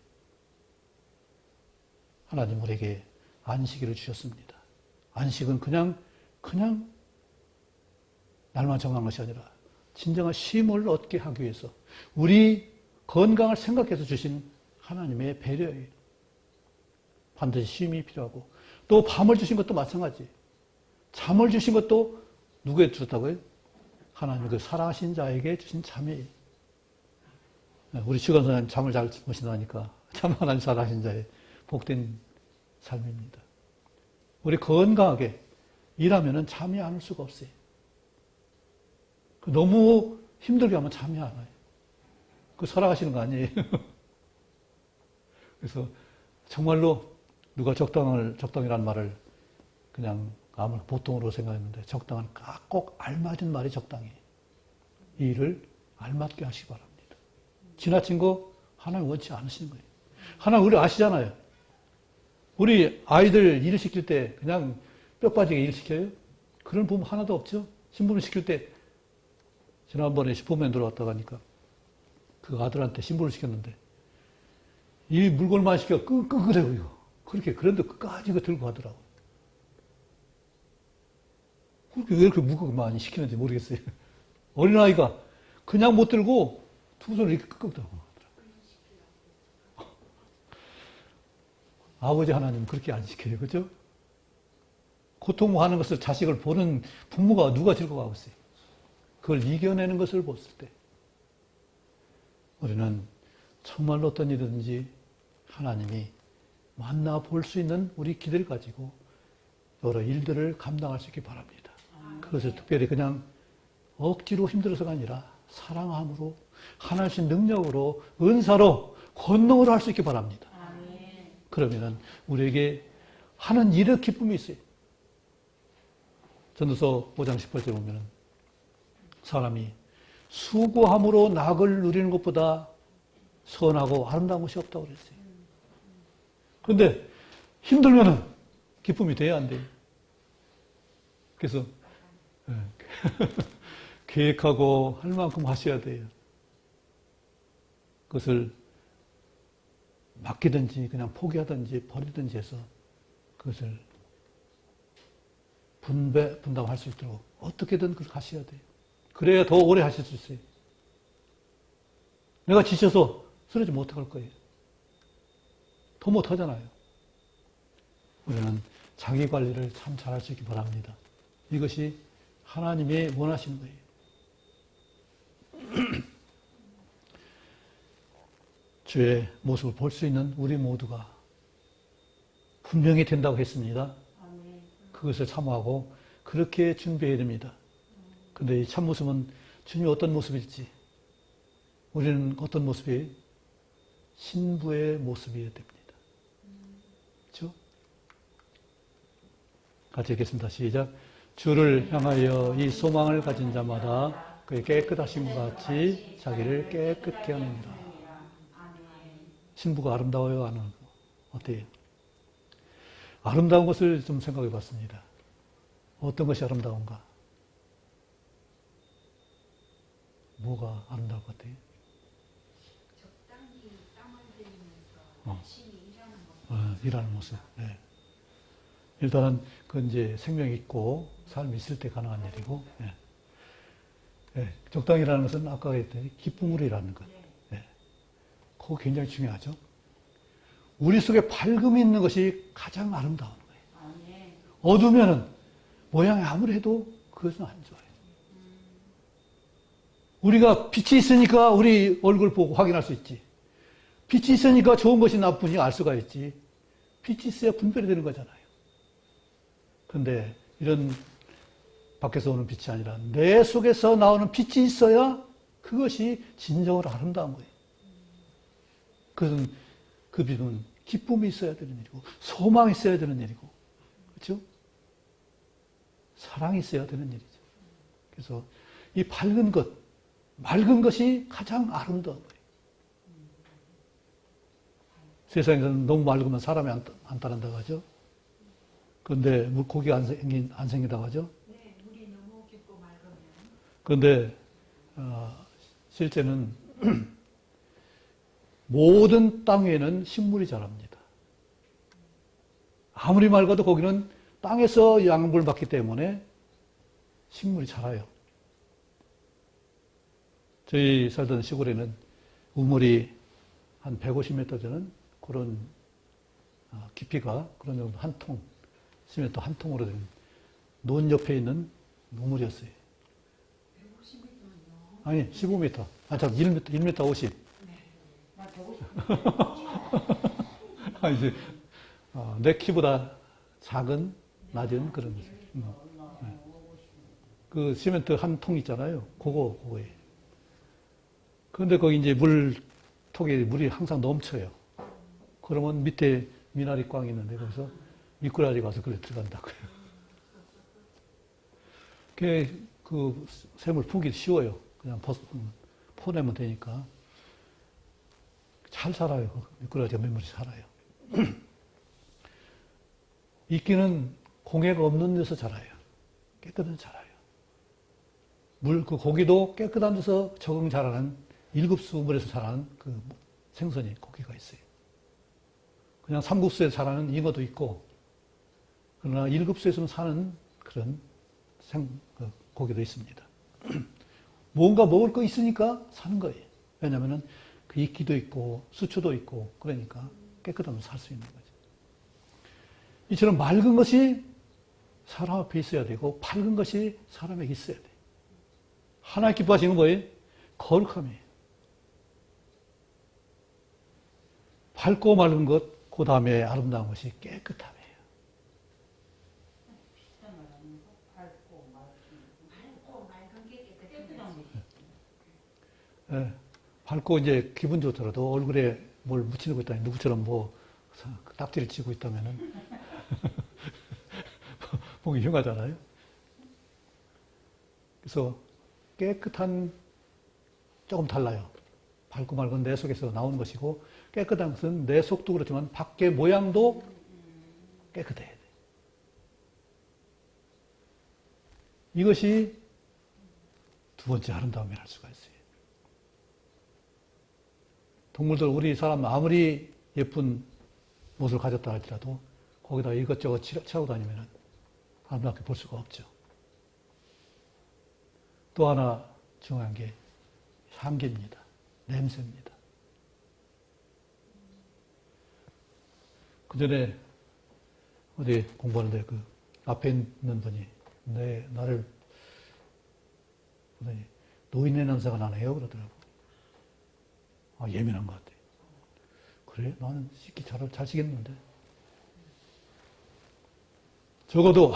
하나님 우리에게 안식일을 주셨습니다. 안식은 그냥 날만 정한 것이 아니라 진정한 쉼을 얻게 하기 위해서 우리 건강을 생각해서 주신 하나님의 배려예요. 반드시 쉼이 필요하고, 또 밤을 주신 것도 마찬가지. 잠을 주신 것도 누구에게 주셨다고요? 하나님 그 사랑하신 자에게 주신 잠이에요. 우리 시간선생님 잠을 잘 주무신다니까 참 하나님 사랑하신 자의 복된 삶입니다. 우리 건강하게 일하면은 잠이 안 올 수가 없어요. 너무 힘들게 하면 잠이 안 와요. 그 살아가시는 거 아니에요. 그래서 정말로 누가 적당이라는 말을 그냥 아무 보통으로 생각했는데, 적당한 꼭 알맞은 말이 적당해. 이 일을 알맞게 하시기 바랍니다. 지나친 거 하나님 원치 않으시는 거예요. 하나님 우리 아시잖아요. 우리 아이들 일을 시킬 때 그냥 뼈 빠지게 일 시켜요? 그런 부모 하나도 없죠? 신부를 시킬 때, 지난번에 슈퍼맨 들어왔다고 하니까 그 아들한테 신부를 시켰는데, 이 물건만 시켜 끄끄래요, 이거. 그런데 끝까지 이거 들고 가더라고요. 왜 이렇게 무겁게 많이 시키는지 모르겠어요. 어린아이가 그냥 못 들고 두 손을 이렇게 끄끄더라고요. 아버지 하나님은 그렇게 안 시켜요. 그죠? 고통하는 것을 자식을 보는 부모가 누가 즐거워하고 있어요. 그걸 이겨내는 것을 봤을 때 우리는 정말로 어떤 일이든지 하나님이 만나볼 수 있는 우리 기대를 가지고 여러 일들을 감당할 수 있기 바랍니다. 그것을 특별히 그냥 억지로 힘들어서가 아니라 사랑함으로, 하나님 능력으로, 은사로, 권능으로 할 수 있기 바랍니다. 그러면은 우리에게 하는 일의 기쁨이 있어요. 전도서 5장 18절 보면은 사람이 수고함으로 낙을 누리는 것보다 선하고 아름다운 것이 없다고 그랬어요. 그런데 힘들면은 기쁨이 돼야 안 돼요. 그래서 계획하고 할 만큼 하셔야 돼요. 그것을 맡기든지 그냥 포기하든지 버리든지 해서 그것을 분담할 수 있도록 어떻게든 그걸 하셔야 돼요. 그래야 더 오래 하실 수 있어요. 내가 지쳐서 쓰러지 못할 거예요. 더 못하잖아요. 우리는 자기 관리를 참 잘할 수 있기 바랍니다. 이것이 하나님이 원하시는 거예요. 주의 모습을 볼 수 있는 우리 모두가 분명히 된다고 했습니다. 그것을 사모하고 그렇게 준비해야 됩니다. 그런데 이 참모습은 주님이 어떤 모습일지, 우리는 어떤 모습이에요? 신부의 모습이어야 됩니다. 그렇죠? 같이 읽겠습니다. 시작. 주를 향하여 이 소망을 가진 자마다 그의 깨끗하심과 같이 자기를 깨끗게 하느니라. 신부가 아름다워요? 안 어때요? 아름다운 것을 좀 생각해 봤습니다. 어떤 것이 아름다운가? 뭐가 아름다울 것 같아요? 적당히 땀을 흘리면서 열심히 일하는 것. 일하는 모습. 네. 일단은 그건 이제 생명이 있고 삶이 있을 때 가능한 일이고, 네. 네. 적당히 일하는 것은 아까 했더니 기쁨으로 일하는 것. 네. 그거 굉장히 중요하죠. 우리 속에 밝음이 있는 것이 가장 아름다운 거예요. 어두우면은 모양이 아무리 해도 그것은 안 좋아요. 우리가 빛이 있으니까 우리 얼굴 보고 확인할 수 있지. 빛이 있으니까 좋은 것이 나쁜지 알 수가 있지. 빛이 있어야 분별이 되는 거잖아요. 그런데 이런 밖에서 오는 빛이 아니라 내 속에서 나오는 빛이 있어야 그것이 진정으로 아름다운 거예요. 그것은 그 빛은 기쁨이 있어야 되는 일이고 소망이 있어야 되는 일이고 그렇죠? 사랑이 있어야 되는 일이죠. 그래서 이 밝은 것, 맑은 것이 가장 아름다운 거예요. 세상에서는 너무 맑으면 사람이 안 따른다고 하죠. 그런데 고기가 안 생긴다고 하죠. 네, 물이 너무 깊고 맑으면. 그런데 실제는 모든 땅에는 식물이 자랍니다. 아무리 맑아도 거기는 땅에서 양분을 받기 때문에 식물이 자라요. 저희 살던 시골에는 우물이 한 150m 되는 그런 깊이가 그런 정도 한 통, 시멘트 한 통으로 된 논 옆에 있는 우물이었어요. 150m면요? 아니 15m, 1m 50. 나 보고 싶어. 이제 내 키보다 작은 낮은 그런 거죠. 그 시멘트 한 통 있잖아요. 그거에. 그런데 거기 이제 물통에 물이 항상 넘쳐요. 그러면 밑에 미나리 꽝이 있는데 거기서 미꾸라지 가서 그래 들어간다고요. 그 샘을 풀기 쉬워요. 그냥 퍼내면 되니까. 잘 살아요. 미꾸라지가 몇 마리 살아요. 이끼는 공해가 없는 데서 자라요. 깨끗한 자라요. 그 고기도 깨끗한 데서 적응 자라는 일급수 물에서 자라는 그 생선이 고기가 있어요. 그냥 삼국수에 자라는 잉어도 있고, 그러나 일급수에서는 사는 그런 고기도 있습니다. 뭔가 먹을 거 있으니까 사는 거예요. 왜냐하면 그 이끼도 있고 수초도 있고 그러니까 깨끗하면 살 수 있는 거죠. 이처럼 맑은 것이 사람 앞에 있어야 되고 밝은 것이 사람에게 있어야 돼요. 하나님 기뻐하시는 거예요. 거룩함이에요. 밝고 맑은 것, 그 다음에 아름다운 것이 깨끗함이에요. 밝고 맑은 게 깨끗한 거지. 예, 밝고 이제 기분 좋더라도 얼굴에 뭘 묻히고 있다니 누구처럼 뭐 딱지를 치고 있다면은 보기 흉하잖아요. 그래서 깨끗한 조금 달라요. 밝고 맑은 내 속에서 나오는 것이고 깨끗한 것은 내 속도 그렇지만 밖의 모양도 깨끗해야 돼. 이것이 두 번째 아름다움이라 할 수가 있어요. 동물들, 우리 사람 아무리 예쁜 모습을 가졌다 할지라도 거기다 이것저것 채우고 다니면 아름답게 볼 수가 없죠. 또 하나 중요한 게 향기입니다. 냄새입니다. 그 전에 어디 공부하는데 그 앞에 있는 분이 나를 보더니 노인네 냄새가 나네요 그러더라고. 예민한 것 같아. 그래? 나는 씻기 잘 씻겠는데. 적어도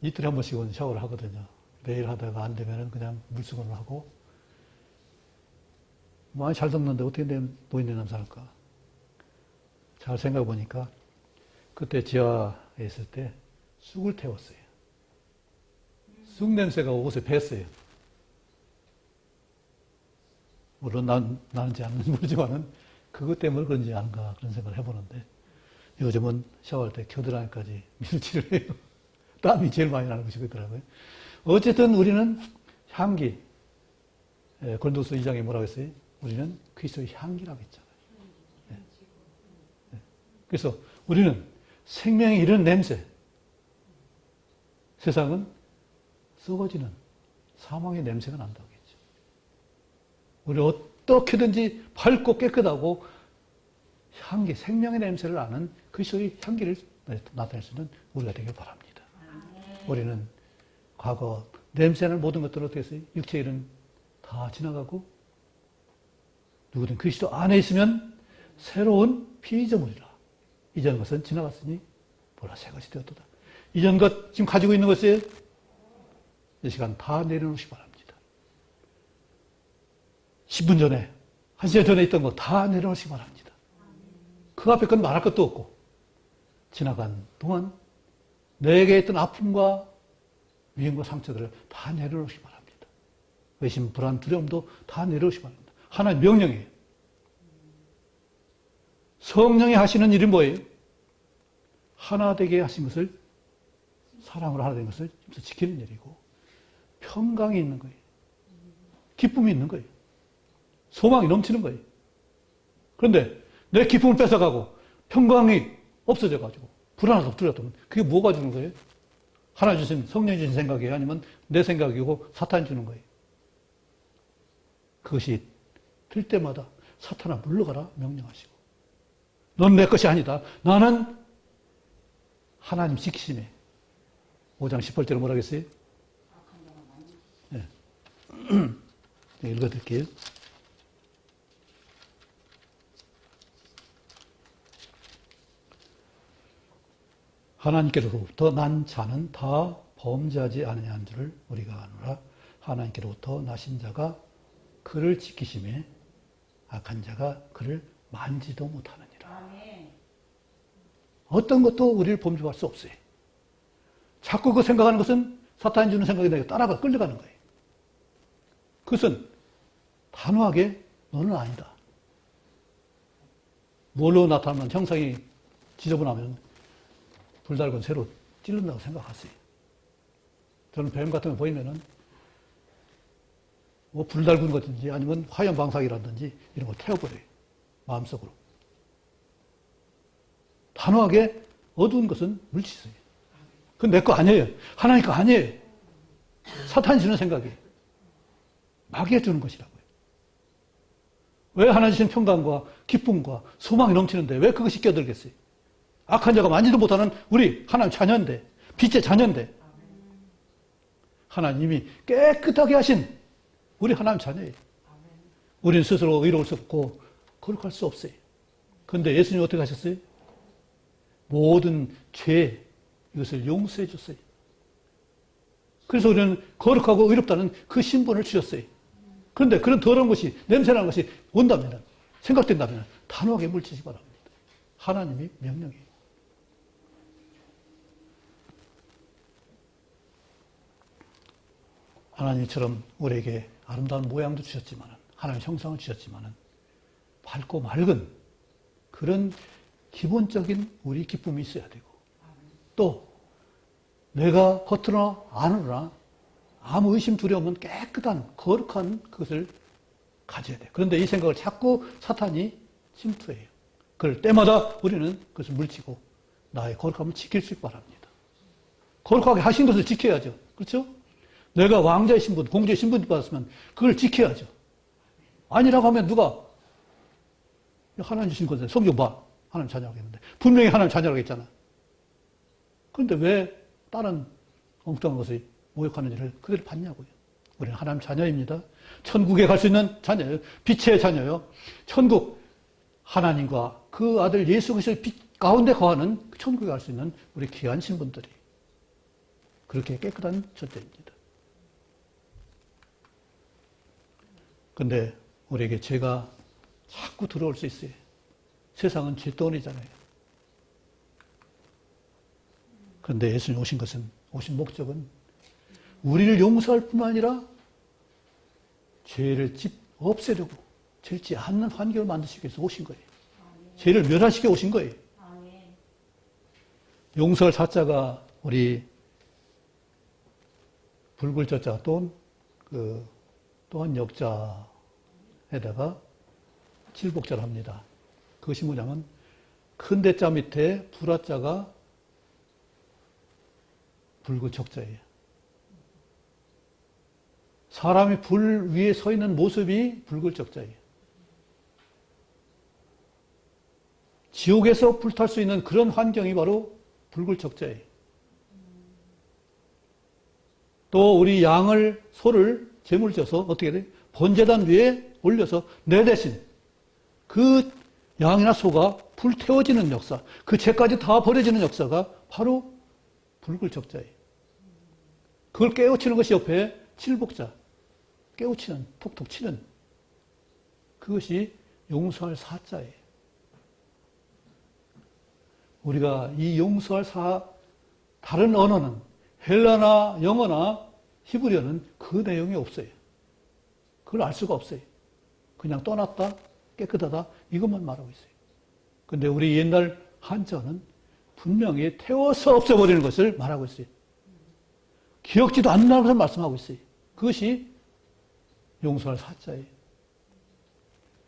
이틀에 한 번씩은 샤워를 하거든요. 매일 하다가 안 되면은 그냥 물수건을 하고. 많이 잘 닦는데 어떻게 노인네 냄새 날까? 잘 생각해 보니까 그때 지하에 있을 때 쑥을 태웠어요. 쑥 냄새가 옷에 뱄어요. 물론 나는지 안 모르지만은 그것 때문에 그런지 아닌가 그런 생각을 해보는데 요즘은 샤워할 때 겨드랑이까지 밀칠을 해요. 땀이 제일 많이 나는 것이 그렇더라고요. 어쨌든 우리는 향기, 고린도서 2장에 뭐라고 했어요? 우리는 그리스도의 향기라고 했잖아요. 그래서 우리는 생명에 이르는 냄새, 세상은 썩어지는 사망의 냄새가 난다고 했죠. 우리는 어떻게든지 밝고 깨끗하고 향기, 생명의 냄새를 아는 그리스도의 향기를 나타낼 수 있는 우리가 되길 바랍니다. 우리는 과거 냄새나는 모든 것들은 어떻게 했어요? 육체의 일은 다 지나가고 누구든 그리스도 안에 있으면 새로운 피조물이라. 이전 것은 지나갔으니 보라 새 것이 되었도다. 이전 것 지금 가지고 있는 것에 이 시간 다 내려놓으시기 바랍니다. 10분 전에, 1시간 전에 있던 거 다 내려놓으시기 바랍니다. 그 앞에 건 말할 것도 없고, 지나간 동안 내게 있던 아픔과 위험과 상처들을 다 내려놓으시기 바랍니다. 의심, 불안, 두려움도 다 내려놓으시기 바랍니다. 하나의 명령이에요. 성령이 하시는 일이 뭐예요? 하나 되게 하신 것을, 사랑으로 하나 된 것을 지키는 일이고, 평강이 있는 거예요. 기쁨이 있는 거예요. 소망이 넘치는 거예요. 그런데 내 기쁨을 뺏어가고 평강이 없어져가지고 불안하고 두렵다면 그게 뭐가 주는 거예요? 하나 주신, 성령이 주신 생각이에요? 아니면 내 생각이고 사탄이 주는 거예요? 그것이 들 때마다 사탄아 물러가라 명령하시고, 넌 내 것이 아니다. 나는 하나님 지키심에 5장 18절에 뭐라 했어요? 네. 읽어드릴게요. 하나님께로부터 난 자는 다 범죄하지 아니한 줄을 우리가 아노라. 하나님께로부터 나신 자가 그를 지키심에 악한 자가 그를 만지도 못하느니라. 아멘. 어떤 것도 우리를 범죄할 수 없어요. 자꾸 그 생각하는 것은 사탄이 주는 생각이 내가 따라가 끌려가는 거예요. 그것은 단호하게 너는 아니다. 뭘로 나타나면 형상이 지저분하면 불달군 새로 찔른다고 생각하세요. 저는 뱀 같은 거 보이면은 뭐 불달군 같은지 아니면 화염방사기라든지 이런 걸 태워버려요. 마음속으로. 단호하게 어두운 것은 물리치세요. 그건 내 거 아니에요. 하나님 거 아니에요. 사탄이 주는 생각이에요. 마귀가 주는 것이라고요. 왜 하나님 주신 평강과 기쁨과 소망이 넘치는데 왜 그것이 껴들겠어요? 악한 자가 만지도 못하는 우리 하나님 자녀인데, 빛의 자녀인데, 하나님이 깨끗하게 하신 우리 하나님 자녀예요. 우리는 스스로 의로울 수 없고 거룩할 수 없어요. 그런데 예수님이 어떻게 하셨어요? 모든 죄, 이것을 용서해 줬어요. 그래서 우리는 거룩하고 의롭다는 그 신분을 주셨어요. 그런데 그런 더러운 것이, 냄새나는 것이 온다면, 생각된다면 단호하게 물리치시 바랍니다. 하나님이 명령이에요. 하나님처럼 우리에게 아름다운 모양도 주셨지만, 하나님의 형상을 주셨지만, 밝고 맑은 그런 기본적인 우리 기쁨이 있어야 되고, 또 내가 겉으로 안으로나 아무 의심 두려움은 깨끗한 거룩한 그것을 가져야 돼요. 그런데 이 생각을 자꾸 사탄이 침투해요. 그럴 때마다 우리는 그것을 물치고 나의 거룩함을 지킬 수 있기 바랍니다. 거룩하게 하신 것을 지켜야죠. 그렇죠? 내가 왕자의 신분, 공주의 신분 받았으면 그걸 지켜야죠. 아니라고 하면 누가 하나님 주신 건데 성경 봐. 하나님 자녀라고 했는데 분명히 하나님 자녀라고 했잖아. 그런데 왜 다른 엉뚱한 것을 모욕하는 일을 그대로 받냐고요. 우리는 하나님 자녀입니다. 천국에 갈 수 있는 자녀예요. 빛의 자녀요. 천국, 하나님과 그 아들 예수 그리스도의 빛 가운데 거하는 천국에 갈 수 있는 우리 귀한 신분들이 그렇게 깨끗한 존재입니다. 그런데 우리에게 죄가 자꾸 들어올 수 있어요. 세상은 죄덩어리잖아요. 그런데 예수님 오신 목적은 우리를 용서할 뿐만 아니라 죄를 없애려고 죄지 않는 환경을 만드시기 위해서 오신 거예요. 죄를 멸하시게 오신 거예요. 용서할 사자가 우리 불굴자자 또한 역자에다가 칠복자를 합니다. 그것이 뭐냐면 큰 대자 밑에 불화자가 불구적자예요. 사람이 불 위에 서 있는 모습이 불굴적자예요. 지옥에서 불탈 수 있는 그런 환경이 바로 불굴적자예요. 또 우리 소를 제물 져서 어떻게 돼? 번제단 위에 올려서 내 대신 그 양이나 소가 불태워지는 역사, 그 죄까지 다 버려지는 역사가 바로 불굴적자예요. 그걸 깨우치는 것이 옆에 칠복자, 깨우치는, 톡톡 치는 그것이 용서할 사자예요. 우리가 이 용서할 다른 언어는 헬라나 영어나 히브리어는 그 내용이 없어요. 그걸 알 수가 없어요. 그냥 떠났다, 깨끗하다, 이것만 말하고 있어요. 근데 우리 옛날 한자는 분명히 태워서 없애버리는 것을 말하고 있어요. 기억지도 않는 것을 말씀하고 있어요. 그것이 용서할 사자예요.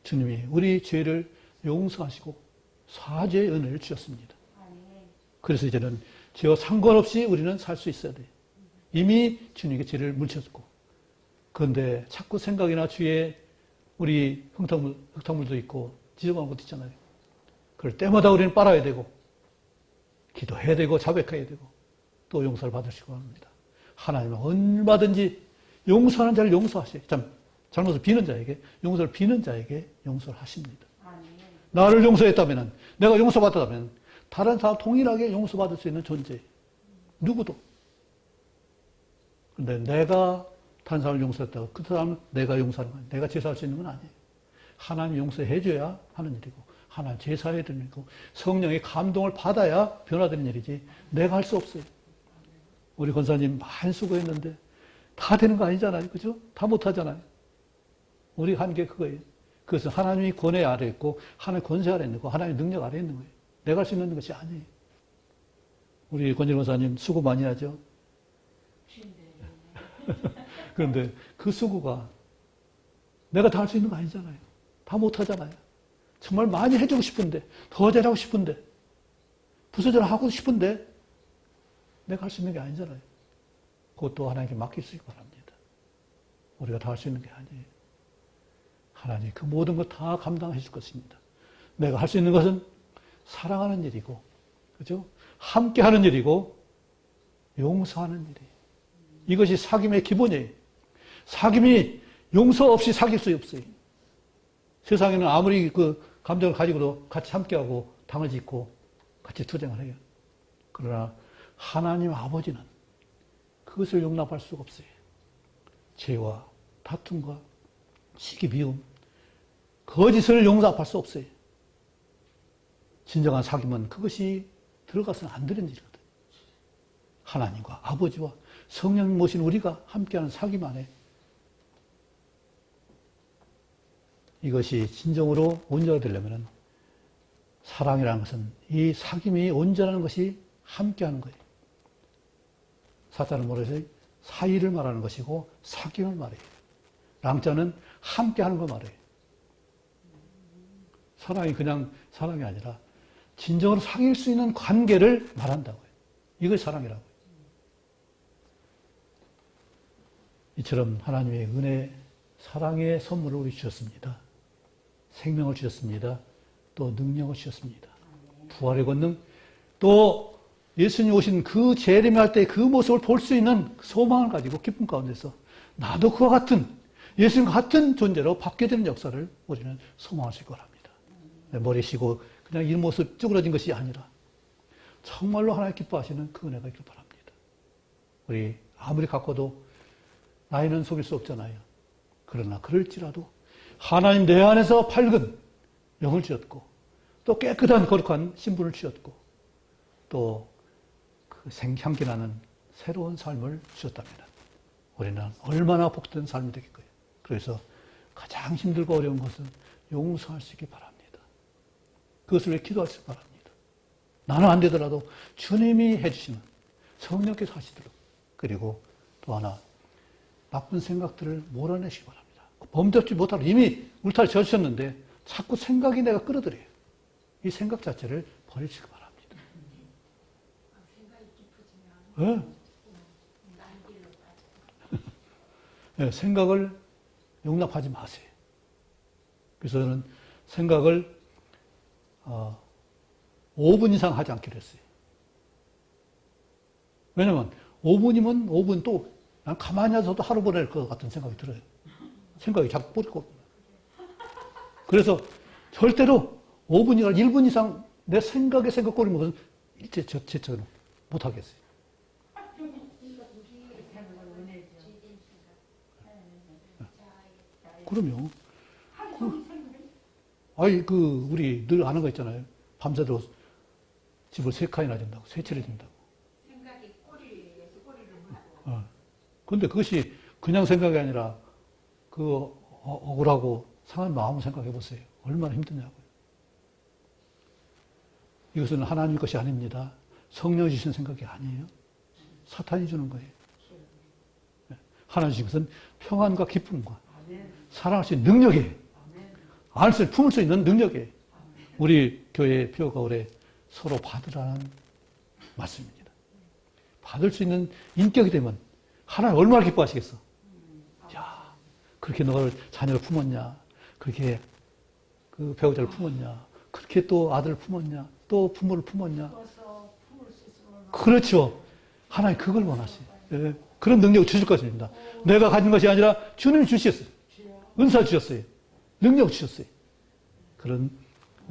주님이 우리 죄를 용서하시고 사죄의 은혜를 주셨습니다. 그래서 이제는 죄와 상관없이 우리는 살 수 있어야 돼요. 이미 주님께 죄를 물으셨고. 그런데 자꾸 생각이나 주위에 우리 흙탕물도 있고 지저분한 것도 있잖아요. 그럴 때마다 우리는 빨아야 되고 기도해야 되고 자백해야 되고 또 용서를 받으시고 합니다. 하나님은 얼마든지 용서하는 자를 용서하셔요. 잘못을 비는 자에게, 용서를 비는 자에게 용서를 하십니다. 나를 용서했다면, 내가 용서받았다면 다른 사람 동일하게 용서받을 수 있는 존재. 누구도. 그런데 내가 다른 사람을 용서했다고 그 사람은 내가 용서하는 건 내가 제사할 수 있는 건 아니에요. 하나님 용서해줘야 하는 일이고 하나님 제사해야 되는 일이고 성령의 감동을 받아야 변화되는 일이지 내가 할 수 없어요. 우리 권사님 많이 수고했는데 다 되는 거 아니잖아요. 그죠? 다 못하잖아요. 우리 한 게 그거예요. 그것은 하나님이 권위 아래 있고 하나님 권세 아래 있는 거 하나님의 능력 아래 있는 거예요. 내가 할 수 있는 것이 아니에요. 우리 권진 권사님 수고 많이 하죠. 그런데 그 수고가 내가 다 할 수 있는 거 아니잖아요. 다 못하잖아요. 정말 많이 해주고 싶은데 더 잘하고 싶은데 부서져라 하고 싶은데 내가 할 수 있는 게 아니잖아요. 그것도 하나님께 맡기시기 바랍니다. 우리가 다 할 수 있는 게 아니에요. 하나님 그 모든 것 다 감당해 줄 것입니다. 내가 할 수 있는 것은 사랑하는 일이고, 그죠? 함께 하는 일이고, 용서하는 일이에요. 이것이 사귐의 기본이에요. 사귐이 용서 없이 사귈 수 없어요. 세상에는 아무리 그 감정을 가지고도 같이 함께하고 당을 짓고 같이 투쟁을 해요. 그러나 하나님 아버지는 그것을 용납할 수가 없어요. 죄와 다툼과 시기 비움, 거짓을 용납할 수 없어요. 진정한 사귐은 그것이 들어가서는 안 되는 일이거든요. 하나님과 아버지와 성령 모신 우리가 함께하는 사귐 안에 이것이 진정으로 온전히 되려면 사랑이라는 것은 이 사귐이 온전한 것이 함께하는 거예요. 사자는 뭐래서 사이를 말하는 것이고 사귐을 말해요. 랑자는 함께하는 걸 말해요. 사랑이 그냥 사랑이 아니라 진정으로 사귈 수 있는 관계를 말한다고요. 이걸 사랑이라고요. 이처럼 하나님의 은혜, 사랑의 선물을 우리 주셨습니다. 생명을 주셨습니다. 또 능력을 주셨습니다. 부활의 권능, 또 예수님 오신 그 재림할 때 그 모습을 볼 수 있는 소망을 가지고 기쁨 가운데서 나도 그와 같은 예수님과 같은 존재로 바뀌게 되는 역사를 우리는 소망할 수 있고 합니다. 머리 쉬고 그냥 이 모습 쭈그러진 것이 아니라 정말로 하나님 기뻐하시는 그 은혜가 있길 바랍니다. 우리 아무리 갖고도 나이는 속일 수 없잖아요. 그러나 그럴지라도 하나님 내 안에서 밝은 영을 주셨고 또 깨끗한 거룩한 신분을 주셨고 또 그 향기 나는 새로운 삶을 주셨다면 우리는 얼마나 복된 삶이 되겠고요. 그래서 가장 힘들고 어려운 것은 용서할 수 있기 바랍니다. 그것을 위해 기도하시기 바랍니다. 나는 안 되더라도 주님이 해주시는 성령께서 하시도록 그리고 또 하나 나쁜 생각들을 몰아내시기 바랍니다. 범접지 못하고 이미 울타리 져주셨는데 자꾸 생각이 내가 끌어들여요. 이 생각 자체를 버리시기 바랍니다. 생각이 깊어지면 네, 생각을 용납하지 마세요. 그래서 저는 생각을 5분 이상 하지 않기로 했어요. 왜냐면 5분이면 5분 또 난 가만히 앉아서도 하루 보낼 것 같은 생각이 들어요. 생각이 자꾸 뻗고. 그래서 절대로 5분이나 1분 이상 내 생각에 생각 꼬리는 것은 일제 제처럼 못하겠어요. 그럼요. 우리 늘 아는 거 있잖아요. 밤새도록 집을 3칸이나 준다고, 3채를 준다고. 생각이 꼬리에서 꼬리를 물고. 근데 그것이 그냥 생각이 아니라 억울하고 상한 마음을 생각해 보세요. 얼마나 힘드냐고요. 이것은 하나님 것이 아닙니다. 성령이 주신 생각이 아니에요. 사탄이 주는 거예요. 하나님 주신 것은 평안과 기쁨과 사랑할 수 있는 능력이에요. 안을 수, 품을 수 있는 능력이에요. 우리 교회 표가 올해 서로 받으라는 말씀입니다. 받을 수 있는 인격이 되면 하나님 얼마나 기뻐하시겠어. 야, 그렇게 너를 자녀를 품었냐, 그렇게 그 배우자를 품었냐, 그렇게 또 아들을 품었냐, 또 부모를 품었냐. 그렇죠. 하나님 그걸 원하세요. 예, 그런 능력을 주실 것입니다. 내가 가진 것이 아니라 주님이 주셨어요. 은사 주셨어요. 능력 주셨어요. 그런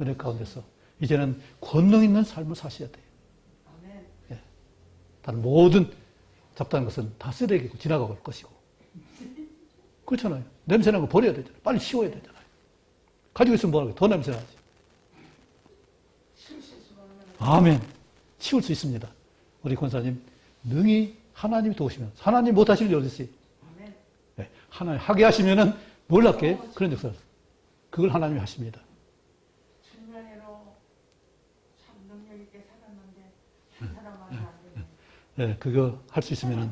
은혜 가운데서 이제는 권능 있는 삶을 사셔야 돼요. 예. 다른 모든 잡다한 것은 다 쓰레기고 지나가고 올 것이고. 그렇잖아요. 냄새나는 거 버려야 되잖아요. 빨리 치워야 되잖아요. 가지고 있으면 뭐하고 더 냄새나지. 아멘. 치울 수 있습니다. 우리 권사님 능히 하나님이 도우시면 하나님 못하시는 게 어디 있어요? 네. 하나님 하게 하시면은 놀랍게 그런 역사를 그걸 하나님이 하십니다. 중간에로 참 능력 있게 살았는데 한 사람만 안 되네. 네, 그거 할 수 있으면은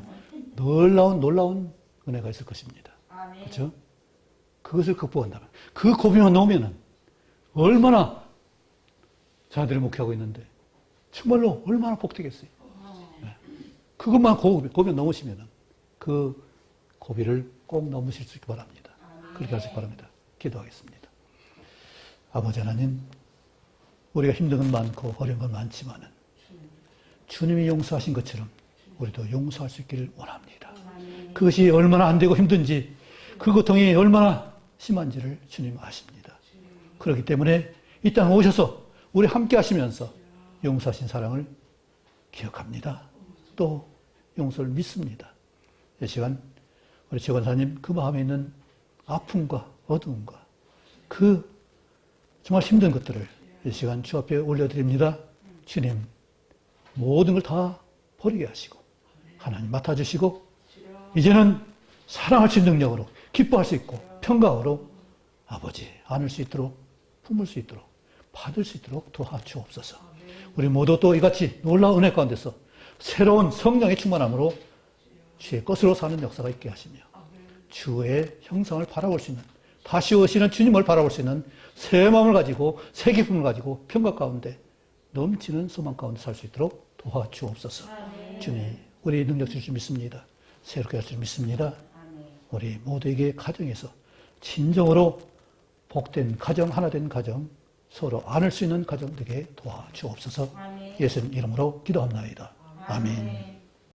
놀라운 은혜가 있을 것입니다. 그렇죠? 그것을 극복한다면 그 고비만 넘으면은 얼마나 자들이 목회하고 있는데 정말로 얼마나 복되겠어요. 네. 그것만 고비 넘으시면은 그 고비를 꼭 넘으실 수 있기 바랍니다. 그렇게 하시기 바랍니다. 기도하겠습니다. 아버지 하나님, 우리가 힘든 건 많고 어려운 건 많지만은 주님이 용서하신 것처럼 우리도 용서할 수 있기를 원합니다. 그것이 얼마나 안 되고 힘든지 그 고통이 얼마나 심한지를 주님 아십니다. 그렇기 때문에 이 땅에 오셔서 우리 함께 하시면서 용서하신 사랑을 기억합니다. 또 용서를 믿습니다. 이 시간 우리 최 권사님 그 마음에 있는 아픔과 어두움과 그 정말 힘든 것들을 이 시간 주 앞에 올려드립니다. 주님 모든 걸 다 버리게 하시고 하나님 맡아주시고 이제는 사랑할 수 있는 능력으로 기뻐할 수 있고 평강으로 아버지 안을 수 있도록 품을 수 있도록 받을 수 있도록 도와주옵소서. 우리 모두 또 이같이 놀라운 은혜 가운데서 새로운 성령의 충만함으로 주의 것으로 사는 역사가 있게 하시며 주의 형상을 바라볼 수 있는 다시 오시는 주님을 바라볼 수 있는 새 마음을 가지고 새 기쁨을 가지고 평강 가운데 넘치는 소망 가운데 살 수 있도록 도와주옵소서. 주님 우리 능력 주실 줄 믿습니다. 새롭게 하실 줄 믿습니다. 우리 모두에게 가정에서 진정으로 복된 가정, 하나 된 가정, 서로 안을 수 있는 가정 되게 도와주옵소서. 예수님 이름으로 기도합나이다. 아멘.